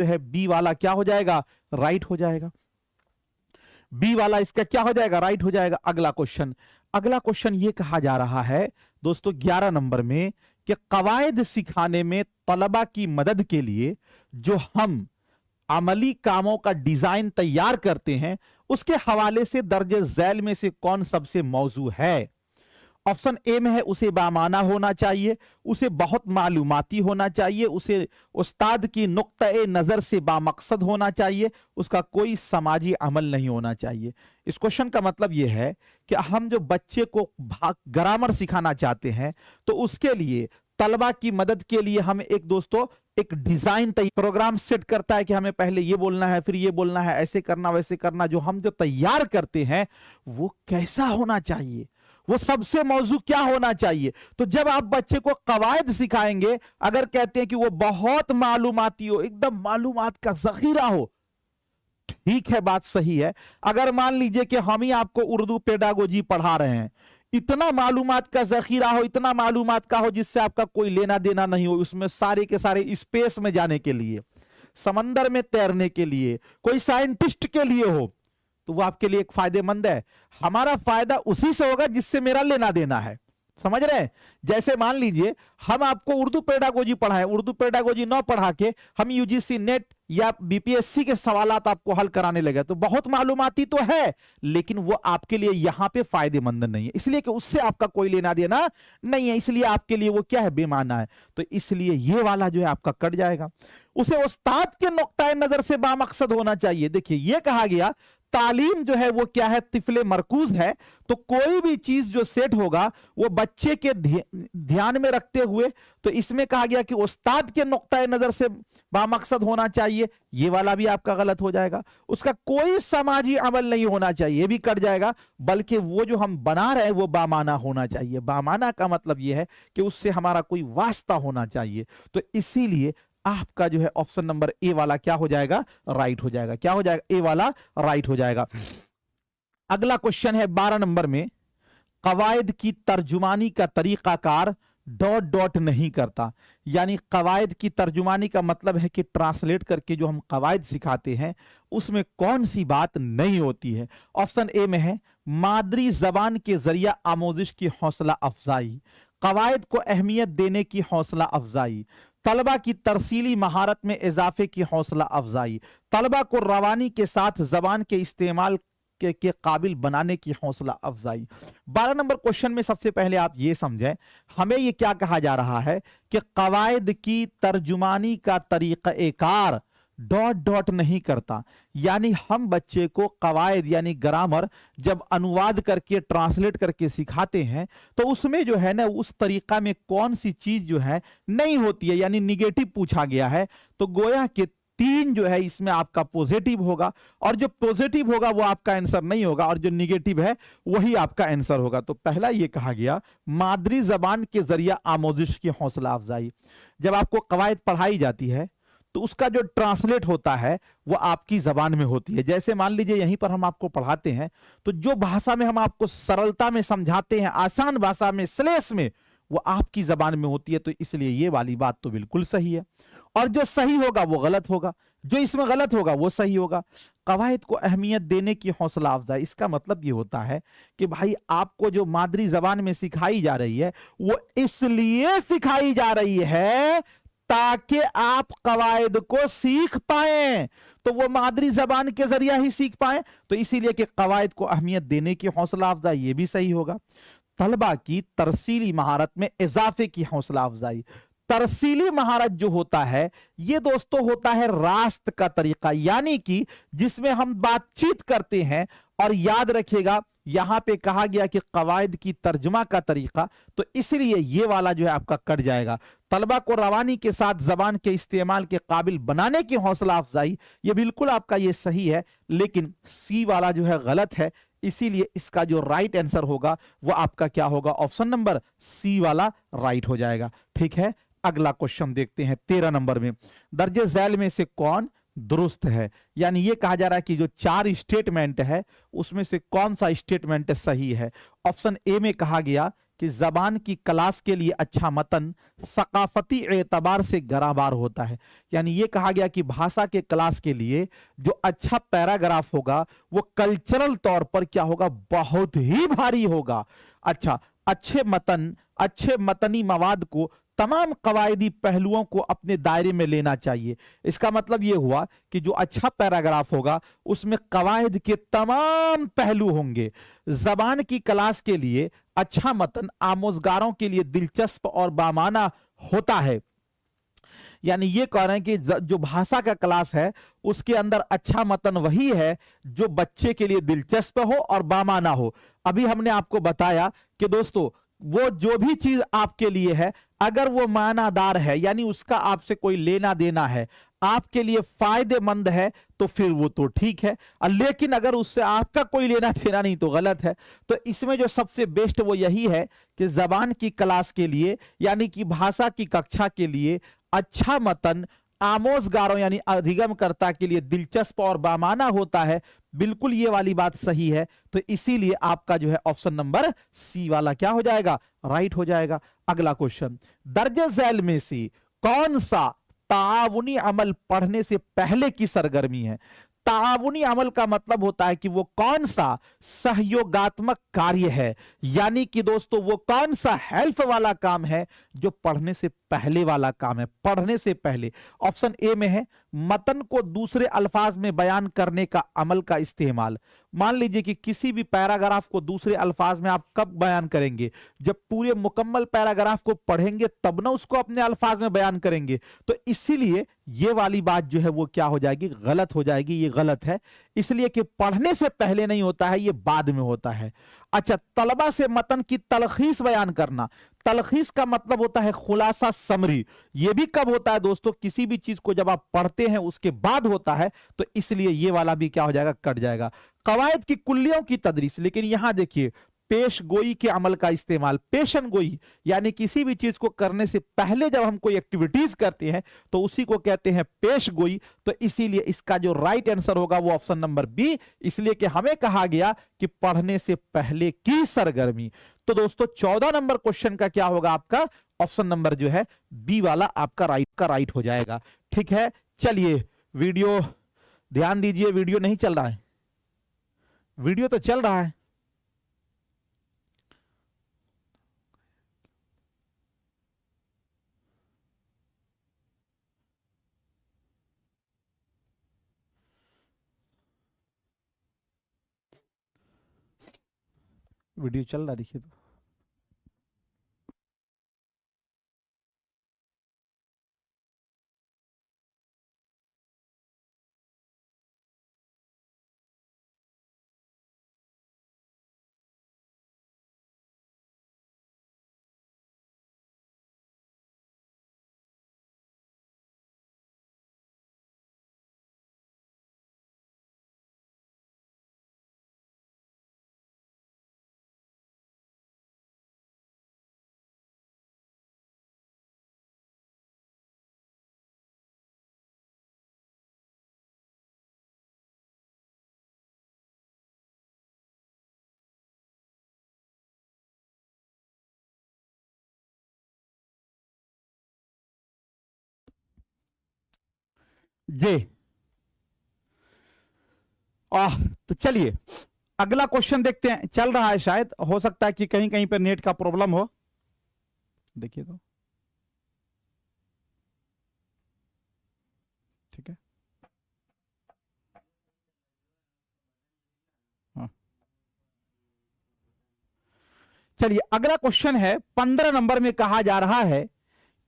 जो है बी वाला क्या हो जाएगा, राइट हो जाएगा। बी वाला इसका क्या हो जाएगा, राइट हो जाएगा। अगला क्वेश्चन ये कहा जा रहा है दोस्तों 11 नंबर में कि कवायद सिखाने में तलबा की मदद के लिए जो हम अमली कामों का डिजाइन तैयार करते हैं उसके हवाले से दर्जे झैल में से कौन सबसे मौजू है। ऑप्शन ए में है उसे बामाना होना चाहिए, उसे बहुत मालूमाती होना चाहिए, उसे उस्ताद की नुक्ता नजर से बामकसद होना चाहिए, उसका कोई समाजी अमल नहीं होना चाहिए। इस क्वेश्चन का मतलब यह है कि हम जो बच्चे को ग्रामर सिखाना चाहते हैं तो उसके लिए तलबा की मदद के लिए हम एक डिजाइन प्रोग्राम सेट करता है कि हमें पहले ये बोलना है, फिर ये बोलना है, ऐसे करना वैसे करना। जो हम जो तैयार करते हैं वो कैसा होना चाहिए, वो सबसे मौजू क्या होना चाहिए। तो जब आप बच्चे को कवायद सिखाएंगे, अगर कहते हैं कि वो बहुत मालूमाती हो, एकदम मालूमात का जखीरा हो, ठीक है, बात सही है। अगर मान लीजिए कि हम ही आपको उर्दू पेडागोजी पढ़ा रहे हैं, इतना मालूमात का जखीरा हो, इतना मालूमात का हो जिससे आपका कोई लेना देना नहीं हो, उसमें सारे के सारे स्पेस में जाने के लिए, समंदर में तैरने के लिए, कोई साइंटिस्ट के लिए हो, तो वो आपके लिए एक फायदेमंद है। हमारा फायदा उसी से होगा जिससे मेरा लेना देना है, समझ रहे हैं। जैसे मान लीजिए हम आपको उर्दू पेडागोजी पढ़ाएं, उर्दू पेडागोजी न पढ़ा के हम यूजीसी नेट या बीपीएससी के सवालात आपको हल कराने लगे, तो बहुत मालूमाती तो है लेकिन वो आपके लिए यहां पे फायदेमंद नहीं है, इसलिए कि उससे आपका कोई लेना देना नहीं है, इसलिए आपके लिए वो क्या है, बेमाना है। तो इसलिए ये वाला जो है आपका कट जाएगा। उसे उस्ताद के नुक्ता नजर से बामकसद होना चाहिए। देखिए ये कहा गया तालीम जो है वो क्या है, तिफले मरकूज है, तो कोई भी चीज जो सेट होगा वो बच्चे के ध्यान में रखते हुए, तो इसमें कहा गया कि उस्ताद के नुक्ता नजर से बामकसद होना चाहिए, ये वाला भी आपका गलत हो जाएगा। उसका कोई समाजी अमल नहीं होना चाहिए, ये भी कट जाएगा, बल्कि वो जो हम बना रहे हैं वो बामाना होना चाहिए। बामाना का मतलब ये है कि उससे हमारा कोई वास्ता होना चाहिए। तो इसीलिए आपका जो है ऑप्शन नंबर ए वाला क्या हो जाएगा, राइट हो जाएगा। क्या हो जाएगा, ए वाला राइट हो जाएगा। अगला क्वेश्चन है 12 नंबर में, कवायद की तर्जुमानी का तरीकाकार डॉट डॉट नहीं करता। यानी कवायद की तर्जुमानी का मतलब है कि ट्रांसलेट करके जो हम कवायद सिखाते हैं उसमें कौन सी बात नहीं होती है। ऑप्शन ए में है मादरी जबान के जरिया आमोजिश की हौसला अफजाई, कवायद को अहमियत देने की हौसला अफजाई, तलबा की तरसीली महारत में इजाफे की हौसला अफजाई, तलबा को रवानी के साथ जबान के इस्तेमाल के काबिल बनाने की हौसला अफजाई। 12 नंबर क्वेश्चन में सबसे पहले आप ये समझें, हमें ये क्या कहा जा रहा है कि कवायद की तर्जुमानी का तरीक़ाकार डॉट डॉट नहीं करता। यानी हम बच्चे को कवायद यानी ग्रामर जब अनुवाद करके ट्रांसलेट करके सिखाते हैं तो उसमें जो है ना उस तरीका में कौन सी चीज जो है नहीं होती है, यानी निगेटिव पूछा गया है, तो गोया के 3 जो है इसमें आपका पॉजिटिव होगा, और जो पॉजिटिव होगा वो आपका आंसर नहीं होगा, और जो निगेटिव है वही आपका आंसर होगा। तो पहला ये कहा गया मादरी जबान के जरिया आमोजिश की हौसला अफजाई। जब आपको कवायद पढ़ाई जाती है तो उसका जो ट्रांसलेट होता है वो आपकी जबान में होती है। जैसे मान लीजिए यहीं पर हम आपको पढ़ाते हैं तो जो भाषा में हम आपको सरलता में समझाते हैं, आसान भाषा में, स्लेस में, वो आपकी जबान में होती है। तो इसलिए ये वाली बात तो बिल्कुल सही है, और जो सही होगा वो गलत होगा, जो इसमें गलत होगा वो सही होगा। कवायद को अहमियत देने की हौसला अफजाई, इसका मतलब ये होता है कि भाई आपको जो मादरी जबान में सिखाई जा रही है वो इसलिए सिखाई जा रही है ताकि आप कवायद को सीख पाएं, तो वो मादरी जबान के जरिया ही सीख पाएं। तो इसीलिए कि कवायद को अहमियत देने की हौसला अफजाई, ये भी सही होगा। तलबा की तरसीली महारत में इजाफे की हौसला अफजाई, तरसीली महारत जो होता है ये दोस्तों होता है रास्त का तरीका, यानी कि जिसमें हम बातचीत करते हैं। और याद रखिएगा यहां पे कहा गया कि कवायद की तर्जुमा का तरीका, तो इसलिए ये वाला जो है आपका कट जाएगा। तलबा को रवानी के साथ जबान के इस्तेमाल के काबिल बनाने की हौसला अफजाई, ये बिल्कुल आपका ये सही है, लेकिन सी वाला जो है गलत है। इसीलिए इसका जो राइट आंसर होगा वो आपका क्या होगा, ऑप्शन नंबर सी वाला राइट हो जाएगा। ठीक है, अगला क्वेश्चन देखते हैं 13 नंबर में, दर्जे झैल में से कौन दुरुस्त है। यानी ये कहा जा रहा है कि जो 4 स्टेटमेंट है उसमें से कौन सा स्टेटमेंट सही है। ऑप्शन ए में कहा गया कि जबान की क्लास के लिए अच्छा मतन सकाफती एतबार से गराबार होता है। यानी ये कहा गया कि भाषा के क्लास के लिए जो अच्छा पैराग्राफ होगा वो कल्चरल तौर पर क्या होगा, बहुत ही भारी होगा। अच्छा, अच्छे मतनी मवाद को तमाम कवायदी पहलुओं को अपने दायरे में लेना चाहिए। इसका मतलब यह हुआ कि जो अच्छा पैराग्राफ होगा उसमें कवायद के तमाम पहलू होंगे। जबान की क्लास के लिए अच्छा मतन आमोजगारों के लिए दिलचस्प और बामाना होता है। यानी ये कह रहे हैं कि जो भाषा का क्लास है उसके अंदर अच्छा मतन वही है जो बच्चे के लिए दिलचस्प हो और बामाना हो। अभी हमने आपको बताया कि दोस्तों वो जो भी चीज आपके लिए है अगर वो मानादार है यानी उसका आपसे कोई लेना देना है, आपके लिए फायदेमंद है तो फिर वो तो ठीक है, लेकिन अगर उससे आपका कोई लेना देना नहीं तो गलत है। तो इसमें जो सबसे बेस्ट वो यही है कि जबान की क्लास के लिए यानी कि भाषा की कक्षा के लिए अच्छा मतन आमोजगारों यानी अधिगमकर्ता के लिए दिलचस्प और बामाना होता है। बिल्कुल ये वाली बात सही है। तो इसीलिए आपका जो है ऑप्शन नंबर सी वाला क्या हो जाएगा, राइट हो जाएगा। अगला क्वेश्चन, दर्ज झैल में से कौन सा ताउनी अमल पढ़ने से पहले की सरगर्मी है। ताउनी अमल का मतलब होता है कि वो कौन सा सहयोगात्मक कार्य है, यानी कि दोस्तों वो कौन सा हेल्प वाला काम है जो पढ़ने से पहले वाला काम है। पढ़ने से पहले ऑप्शन ए में है मतन को दूसरे अल्फाज में बयान करने का अमल का इस्तेमाल। मान लीजिए कि किसी भी पैराग्राफ को दूसरे अल्फाज में आप कब बयान करेंगे, जब पूरे मुकम्मल पैराग्राफ को पढ़ेंगे तब ना उसको अपने अल्फाज में बयान करेंगे। तो इसीलिए ये वाली बात जो है वो क्या हो जाएगी, गलत हो जाएगी। ये गलत है इसलिए कि पढ़ने से पहले नहीं होता है, ये बाद में होता है। अच्छा, तलबा से मतन की तलखीस बयान करना। तलखीस का मतलब होता है खुलासा, समरी। ये भी कब होता है दोस्तों, किसी भी चीज को जब आप पढ़ते हैं उसके बाद होता है। तो इसलिए ये वाला भी क्या हो जाएगा, कट जाएगा। कवायद की कुल्लियों की तदरीस, लेकिन यहां देखिए पेश गोई के अमल का इस्तेमाल। पेशन गोई यानी किसी भी चीज को करने से पहले जब हम कोई एक्टिविटीज करते हैं तो उसी को कहते हैं पेश गोई। तो इसीलिए इसका जो राइट आंसर होगा वो ऑप्शन नंबर बी, इसलिए कि हमें कहा गया कि पढ़ने से पहले की सरगर्मी। तो दोस्तों 14 नंबर क्वेश्चन का क्या होगा, आपका ऑप्शन नंबर जो है बी वाला आपका राइट हो जाएगा। ठीक है, चलिए वीडियो ध्यान दीजिए, वीडियो नहीं चल रहा है, वीडियो तो चल रहा है। वीडियो चल रहा देखिए तो। जी तो चलिए अगला क्वेश्चन देखते हैं। चल रहा है, शायद हो सकता है कि कहीं कहीं पर नेट का प्रॉब्लम हो। देखिए तो ठीक है। हाँ, चलिए अगला क्वेश्चन है 15 नंबर में कहा जा रहा है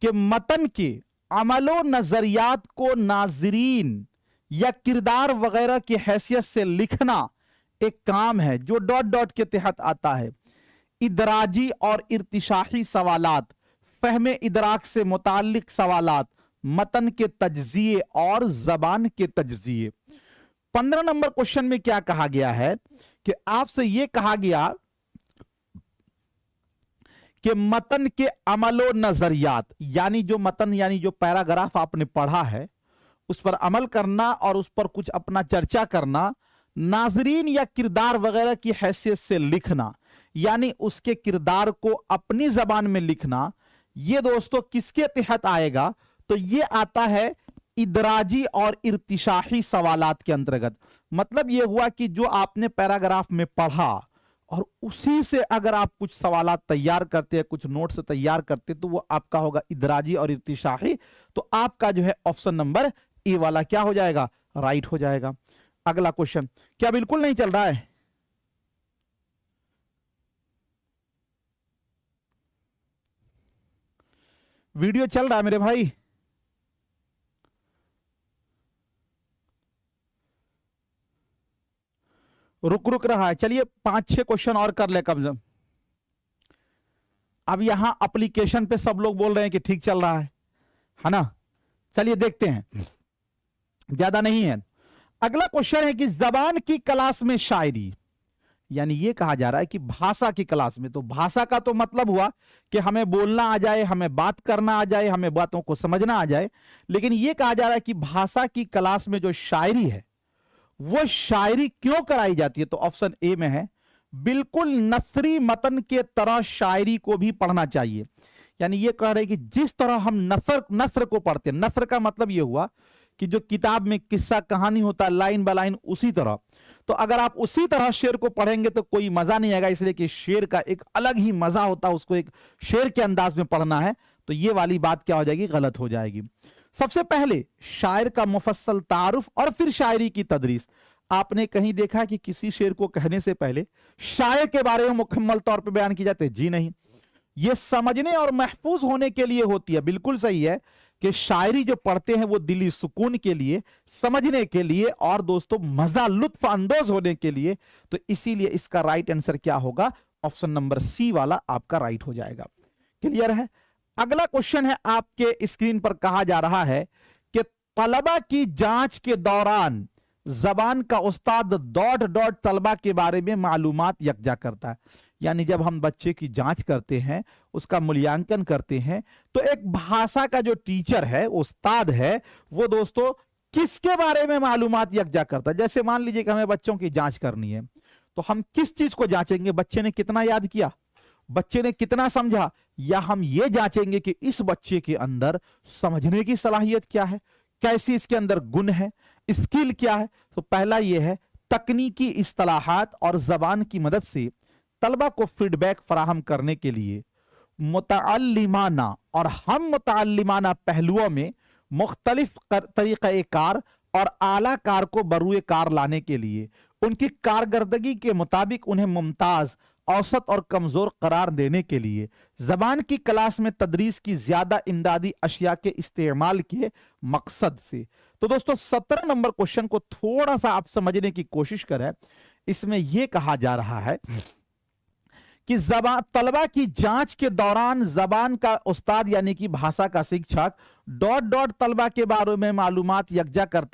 कि मतन के अमलो नजरियात को नाजरीन या किरदार वगैरह की हैसियत से लिखना एक काम है जो डॉट डॉट के तहत आता है। इदराजी और इर्तिशाही सवालात, फहमे इदराक से मुताल्लिक सवालात, मतन के तज्जिए और जबान के तज्जिए। 15 नंबर क्वेश्चन में क्या कहा गया है कि आपसे यह कहा गया कि मतन के अमलो नजरियात यानी जो मतन यानी जो पैराग्राफ आपने पढ़ा है उस पर अमल करना और उस पर कुछ अपना चर्चा करना, नाजरीन या किरदार वगैरह की हैसियत से लिखना। यानी उसके किरदार को अपनी जबान में लिखना, ये दोस्तों किसके तहत आएगा? तो ये आता है इदराजी और इर्तिशाही सवालात के अंतर्गत। मतलब ये हुआ कि जो आपने पैराग्राफ में पढ़ा और उसी से अगर आप कुछ सवालात तैयार करते हैं, कुछ नोट्स तैयार करते, तो वो आपका होगा इदराजी और इर्तिशाही। तो आपका जो है ऑप्शन नंबर ए वाला क्या हो जाएगा? राइट हो जाएगा। अगला क्वेश्चन, क्या बिल्कुल नहीं चल रहा है? वीडियो चल रहा है मेरे भाई? रुक रुक रहा है। चलिए 5-6 क्वेश्चन और कर ले कम से कम। अब यहां एप्लीकेशन पे सब लोग बोल रहे हैं कि ठीक चल रहा है ना? चलिए देखते हैं, ज्यादा नहीं है। अगला क्वेश्चन है कि जबान की क्लास में शायरी, यानी ये कहा जा रहा है कि भाषा की क्लास में। तो भाषा का तो मतलब हुआ कि हमें बोलना आ जाए, हमें बात करना आ जाए, हमें बातों को समझना आ जाए। लेकिन ये कहा जा रहा है कि भाषा की क्लास में जो शायरी है, वो शायरी क्यों कराई जाती है? तो ऑप्शन ए में है, बिल्कुल नसरी मतन के तरह शायरी को भी पढ़ना चाहिए। यानी ये कह रहे हैं कि जिस तरह हम नसर को पढ़ते हैं, नसर का मतलब ये हुआ कि जो किताब में किस्सा कहानी होता है लाइन बाय लाइन, उसी तरह। तो अगर आप उसी तरह शेर को पढ़ेंगे तो कोई मजा नहीं आएगा, इसलिए कि शेर का एक अलग ही मजा होता है, उसको एक शेर के अंदाज में पढ़ना है। तो ये वाली बात क्या हो जाएगी? गलत हो जाएगी। सबसे पहले शायर का मुफस्सल तारुफ और फिर शायरी की तदरीस। आपने कहीं देखा कि किसी शेर को कहने से पहले शायर के बारे में मुकम्मल तौर पे बयान की जाती है? जी नहीं। ये समझने और महफूज होने के लिए होती है। बिल्कुल सही है कि शायरी जो पढ़ते हैं वो दिली सुकून के लिए, समझने के लिए और दोस्तों मजा लुत्फ अंदोज होने के लिए। तो इसीलिए इसका राइट आंसर क्या होगा? ऑप्शन नंबर सी वाला आपका राइट हो जाएगा। क्लियर है? अगला क्वेश्चन है, आपके स्क्रीन पर कहा जा रहा है कि तलबा की जांच के दौरान जबान का उस्ताद डॉट डॉट तलबा के बारे में मालूमात यकजा करता है। यानी जब हम बच्चे की जांच करते हैं, उसका मूल्यांकन करते हैं, तो एक भाषा का जो टीचर है, उस्ताद है, वो दोस्तों किसके बारे में मालूमात यकजा करता है? जैसे मान लीजिए कि हमें बच्चों की जांच करनी है, तो हम किस चीज को जांचेंगे? बच्चे ने कितना याद किया, बच्चे ने कितना समझा, या हम ये जांचेंगे कि इस बच्चे के अंदर समझने की सलाहियत क्या है, कैसी इसके अंदर गुण है, स्किल क्या है? तो पहला यह है, तकनीकी इस्तिलाहात और जबान की मदद से तलबा को फीडबैक फराहम करने के लिए मुतअल्लिमाना और हम मुतअल्लिमाना पहलुओं में मुख्तलिफ तरीक़े-ए-कार और आला कार को बरूए कार लाने के लिए उनकी कारकर्दगी के मुताबिक उन्हें मुमताज, औसत और कमजोर करार देने के लिए जबान की क्लास में तदरीस की ज्यादा इमदादी अशिया के इस्तेमाल के मकसद से। तो दोस्तों 17 नंबर क्वेश्चन को थोड़ा सा आप समझने की कोशिश करें। इसमें यह कहा जा रहा है कि तलबा की जांच के दौरान जबान का उस्ताद यानी कि भाषा का शिक्षक डॉट डॉट तलबा के बारे में मालूमात यकजा करता